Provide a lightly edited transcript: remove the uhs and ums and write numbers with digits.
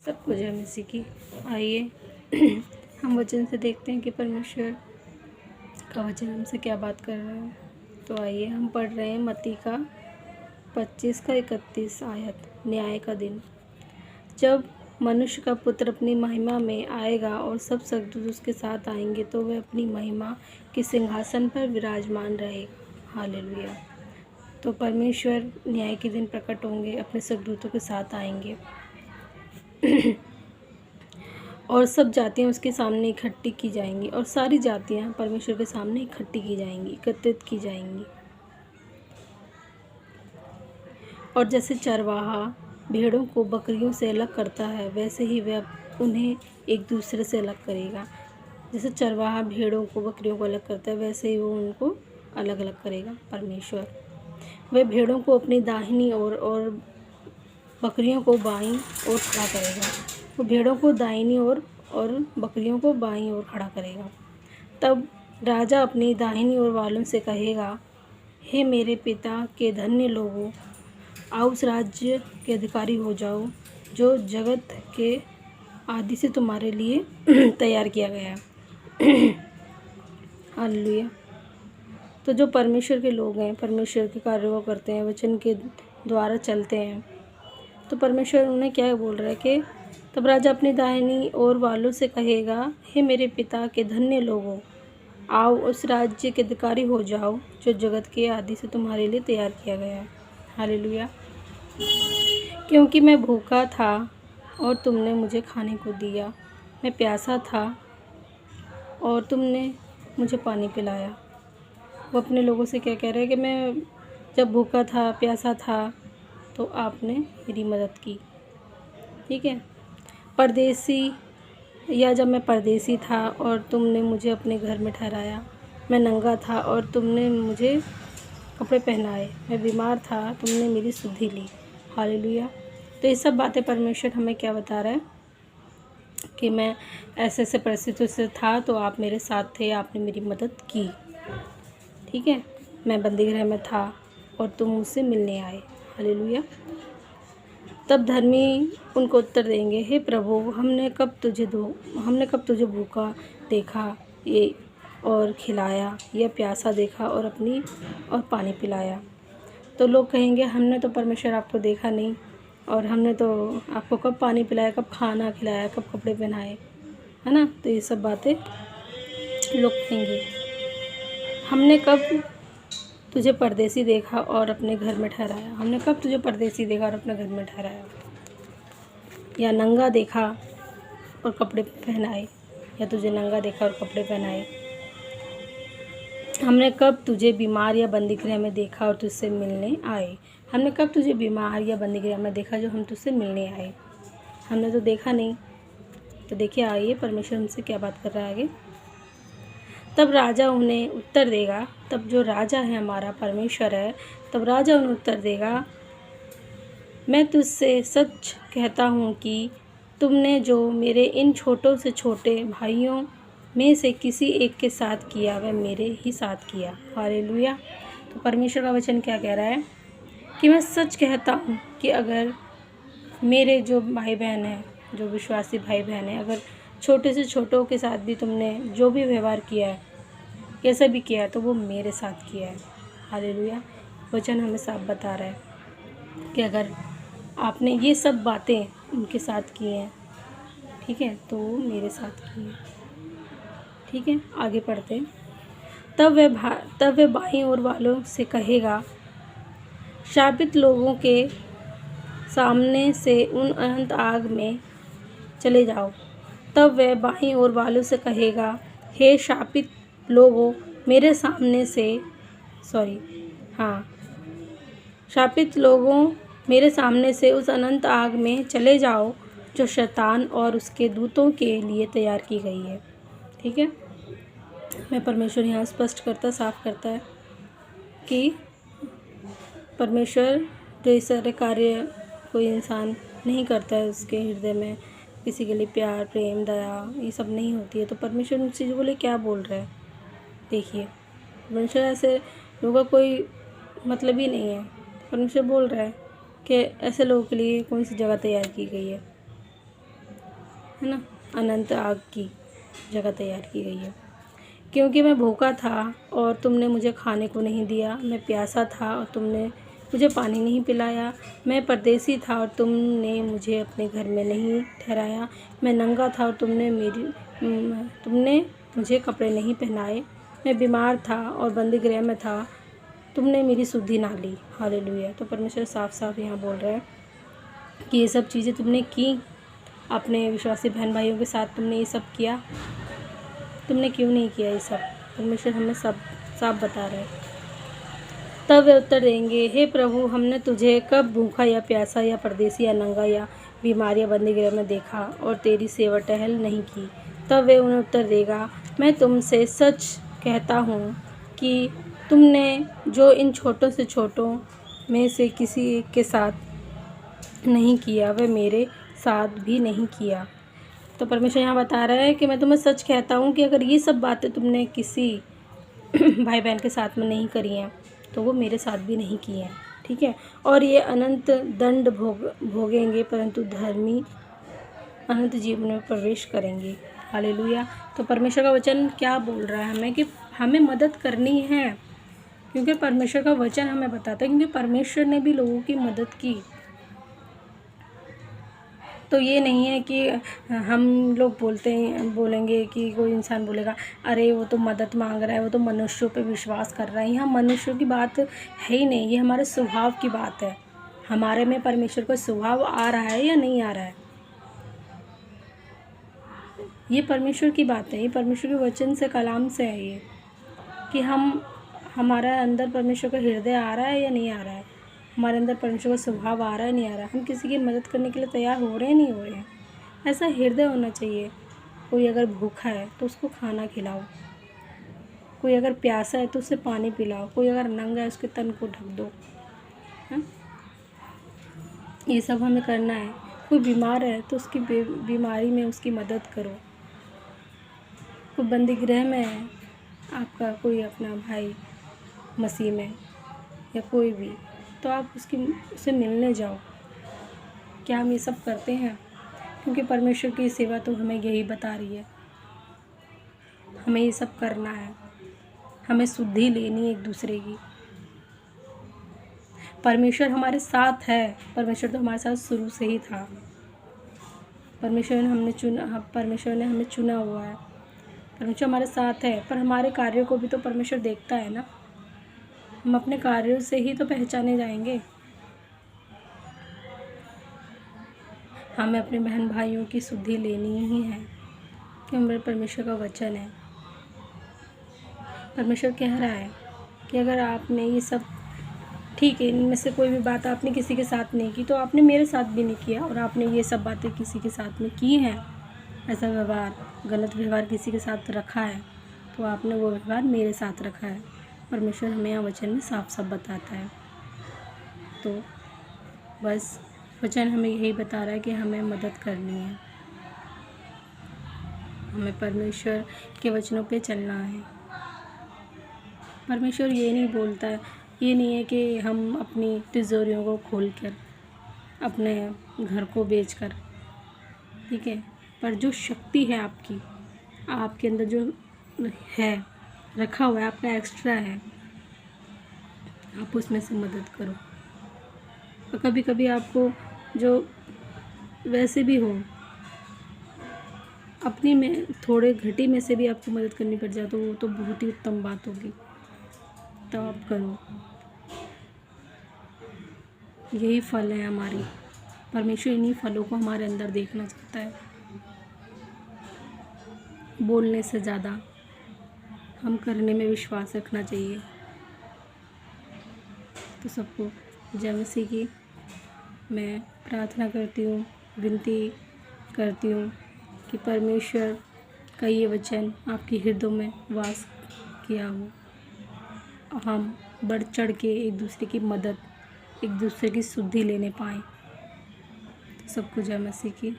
सबको जय मसीह की। आइए हम वचन से देखते हैं कि परमेश्वर का वचन हमसे क्या बात कर रहा है। तो आइए हम पढ़ रहे हैं मत्ती का 25 का 31 आयत। न्याय का दिन। जब मनुष्य का पुत्र अपनी महिमा में आएगा और सब स्वर्गदूत उसके साथ आएंगे तो वह अपनी महिमा के सिंहासन पर विराजमान रहेगा। हालेलुया। तो परमेश्वर न्याय के दिन प्रकट होंगे, अपने स्वर्गदूतों के साथ आएंगे और सब जातियां उसके सामने इकट्ठी की जाएंगी और सारी जातियां परमेश्वर के सामने इकट्ठी की जाएंगी, एकत्रित की जाएंगी। और जैसे चरवाहा भेड़ों को बकरियों से अलग करता है वैसे ही वह उन्हें एक दूसरे से अलग करेगा। जैसे चरवाहा भेड़ों को बकरियों को अलग करता है वैसे ही वो उनको अलग अलग करेगा। परमेश्वर वह भेड़ों को अपनी दाहिनी ओर और बकरियों को बाईं ओर खड़ा करेगा। वो भेड़ों को दाहिनी ओर और बकरियों को बाईं ओर खड़ा करेगा। तब राजा अपनी दाहिनी ओर वालों से कहेगा, हे मेरे पिता के धन्य लोगों, आओ उस राज्य के अधिकारी हो जाओ जो जगत के आदि से तुम्हारे लिए तैयार किया गया है। हालेलुया। तो जो परमेश्वर के लोग हैं, परमेश्वर के कार्यों को करते हैं, वचन के द्वारा चलते हैं, तो परमेश्वर उन्हें क्या बोल रहा है कि तब राजा अपनी दाहिनी ओर वालों से कहेगा, हे मेरे पिता के धन्य लोगों, आओ उस राज्य के अधिकारी हो जाओ जो जगत के आदि से तुम्हारे लिए तैयार किया गया है। हालेलुया। क्योंकि मैं भूखा था और तुमने मुझे खाने को दिया, मैं प्यासा था और तुमने मुझे पानी पिलाया। वो अपने लोगों से क्या कह रहे हैं कि मैं जब भूखा था, प्यासा था, तो आपने मेरी मदद की। ठीक है। परदेसी या जब मैं परदेसी था और तुमने मुझे अपने घर में ठहराया, मैं नंगा था और तुमने मुझे कपड़े पहनाए, मैं बीमार था, तुमने मेरी सुधि ली। हालेलुया। तो ये सब बातें परमेश्वर हमें क्या बता रहा है कि मैं ऐसे ऐसे परिस्थितियों से था तो आप मेरे साथ थे, आपने मेरी मदद की। ठीक है। मैं बंदीगृह में था और तुम मुझसे मिलने आए। हालेलुया। तब धर्मी उनको उत्तर देंगे, हे प्रभु, हमने कब तुझे भूखा देखा ये और खिलाया, या प्यासा देखा और पानी पिलाया। तो लोग कहेंगे, हमने तो परमेश्वर आपको देखा नहीं, और हमने तो आपको कब पानी पिलाया, कब खाना खिलाया, कब कपड़े पहनाए, है ना। तो ये सब बातें लोग कहेंगे। हमने कब तुझे परदेसी देखा और अपने घर में ठहराया, हमने कब तुझे परदेसी देखा और अपने घर में ठहराया, या नंगा देखा और कपड़े पहनाए, या तुझे नंगा देखा और कपड़े पहनाए। हमने कब तुझे बीमार या बंदीगृह में देखा और तुझसे मिलने आए, हमने कब तुझे बीमार या बंदीगृह में देखा जो हम तुझसे मिलने आए। हमने तो देखा नहीं। तो देखिए, आइए परमेश्वर हमसे क्या बात कर रहा है आगे। तब राजा उन्हें उत्तर देगा, तब जो राजा है हमारा परमेश्वर है, तब राजा उन्हें उत्तर देगा, मैं तुझसे सच कहता हूँ कि तुमने जो मेरे इन छोटों से छोटे भाइयों में से किसी एक के साथ किया वह मेरे ही साथ किया। हालेलुया। तो परमेश्वर का वचन क्या कह रहा है कि मैं सच कहता हूँ कि अगर मेरे जो भाई बहन हैं, जो विश्वासी भाई बहन हैं, अगर छोटे से छोटों के साथ भी तुमने जो भी व्यवहार किया है, कैसा भी किया है, तो वो मेरे साथ किया है। हालेलुया। वचन हमें साफ बता रहा है कि अगर आपने ये सब बातें उनके साथ की हैं, ठीक है, तो वो मेरे साथ की हैं। ठीक है, आगे पढ़ते हैं। तब वह बाईं ओर वालों से कहेगा, शापित लोगों के सामने से उन अनंत आग में चले जाओ। तब वह बाईं ओर वालों से कहेगा, हे शापित लोगों, शापित लोगों, मेरे सामने से उस अनंत आग में चले जाओ जो शैतान और उसके दूतों के लिए तैयार की गई है। ठीक है। मैं परमेश्वर यहाँ साफ करता है कि परमेश्वर जो इस सारे कार्य कोई इंसान नहीं करता है, उसके हृदय में किसी के लिए प्यार, प्रेम, दया ये सब नहीं होती है, तो परमेश्वर उन चीज़ों के लिए क्या बोल रहा है। देखिए, परमेश्वर ऐसे लोगों का कोई मतलब ही नहीं है। परमेश्वर बोल रहा है कि ऐसे लोगों के लिए कौन सी जगह तैयार की गई है। है ना, अनंत आग की जगह तैयार की गई है। क्योंकि मैं भूखा था और तुमने मुझे खाने को नहीं दिया, मैं प्यासा था और तुमने मुझे पानी नहीं पिलाया, मैं परदेसी था और तुमने मुझे अपने घर में नहीं ठहराया, मैं नंगा था और तुमने मुझे कपड़े नहीं पहनाए, मैं बीमार था और बंदीगृह में था, तुमने मेरी सुधि ना ली। हालेलुया। तो परमेश्वर साफ साफ यहाँ बोल रहा है कि ये सब चीज़ें तुमने की, अपने विश्वासी बहन भाइयों के साथ तुमने ये सब किया, तुमने क्यों नहीं किया ये सब। परमेश्वर हमें सब साफ बता रहे हैं। तब वे उत्तर देंगे, हे प्रभु, हमने तुझे कब भूखा या प्यासा या परदेसी या नंगा या बीमार या बंदीगृह में देखा और तेरी सेवा टहल नहीं की। तब वे उन्हें उत्तर देगा, मैं तुमसे सच कहता हूँ कि तुमने जो इन छोटों से छोटों में से किसी एक के साथ नहीं किया, वह मेरे साथ भी नहीं किया। तो परमेश्वर यहाँ बता रहा है कि मैं तुम्हें सच कहता हूँ कि अगर ये सब बातें तुमने किसी भाई बहन के साथ में नहीं करी हैं तो वो मेरे साथ भी नहीं की हैं। ठीक है। और ये अनंत दंड भोगेंगे परंतु धर्मी अनंत जीवन में प्रवेश करेंगे। हालेलुया। तो परमेश्वर का वचन क्या बोल रहा है हमें कि हमें मदद करनी है, क्योंकि परमेश्वर का वचन हमें बताता है, क्योंकि परमेश्वर ने भी लोगों की मदद की। तो ये नहीं है कि हम लोग बोलेंगे कि कोई इंसान बोलेगा, अरे वो तो मदद मांग रहा है, वो तो मनुष्यों पे विश्वास कर रहा है। यहाँ मनुष्यों की बात है ही नहीं, ये हमारे स्वभाव की बात है। हमारे में परमेश्वर का स्वभाव आ रहा है या नहीं आ रहा है, ये परमेश्वर की बात है। ये परमेश्वर के वचन से, कलाम से है ये, कि हमारा अंदर परमेश्वर का हृदय आ रहा है या नहीं आ रहा है, हमारे अंदर परमेश्वर का स्वभाव आ रहा है नहीं आ रहा है, हम किसी की मदद करने के लिए तैयार हो रहे हैं नहीं हो रहे हैं। ऐसा हृदय होना चाहिए। कोई अगर भूखा है तो उसको खाना खिलाओ, कोई अगर प्यासा है तो उसे पानी पिलाओ, कोई अगर नंगा है उसके तन को ढक दो। हाँ, ये सब हमें करना है। कोई बीमार है तो उसकी बीमारी में उसकी मदद करो। कोई बंदीगृह में है, आपका कोई अपना भाई मसीह में या कोई भी, तो आप उससे मिलने जाओ। क्या हम ये सब करते हैं? क्योंकि परमेश्वर की सेवा तो हमें यही बता रही है, हमें ये सब करना है, हमें शुद्धि लेनी है एक दूसरे की। परमेश्वर हमारे साथ है, परमेश्वर तो हमारे साथ शुरू से ही था। परमेश्वर ने हमें चुना हुआ है, परमेश्वर हमारे साथ है। पर हमारे कार्यों को भी तो परमेश्वर देखता है ना, हम अपने कार्यों से ही तो पहचाने जाएंगे। हमें अपने बहन भाइयों की शुद्धि लेनी ही है, कि हमारे परमेश्वर का वचन है। परमेश्वर कह रहा है कि अगर आपने ये सब, ठीक है, इनमें से कोई भी बात आपने किसी के साथ नहीं की तो आपने मेरे साथ भी नहीं किया, और आपने ये सब बातें किसी के साथ में की हैं, ऐसा व्यवहार, गलत व्यवहार किसी के साथ रखा है, तो आपने वो व्यवहार मेरे साथ रखा है। परमेश्वर हमें यहाँ वचन में साफ साफ बताता है। तो बस वचन हमें यही बता रहा है कि हमें मदद करनी है, हमें परमेश्वर के वचनों पे चलना है। परमेश्वर ये नहीं बोलता है, ये नहीं है कि हम अपनी तिजोरियों को खोलकर, अपने घर को बेचकर, ठीक है, पर जो शक्ति है आपकी, आपके अंदर जो है रखा हुआ है, आपका एक्स्ट्रा है, आप उसमें से मदद करो। और कभी कभी आपको जो वैसे भी हो, अपनी में थोड़े घटी में से भी आपको मदद करनी पड़ जाए तो वो तो बहुत ही उत्तम बात होगी, तो आप करो। यही फल है हमारी, परमेश्वर इन्हीं फलों को हमारे अंदर देखना चाहता है। बोलने से ज़्यादा हम करने में विश्वास रखना चाहिए। तो सबको जय मसीह की मैं प्रार्थना करती हूँ, विनती करती हूँ कि परमेश्वर का ये वचन आपके हृदयों में वास किया हो, हम बढ़ चढ़ के एक दूसरे की मदद, एक दूसरे की शुद्धि लेने पाएँ। तो सबको जय मसीह की।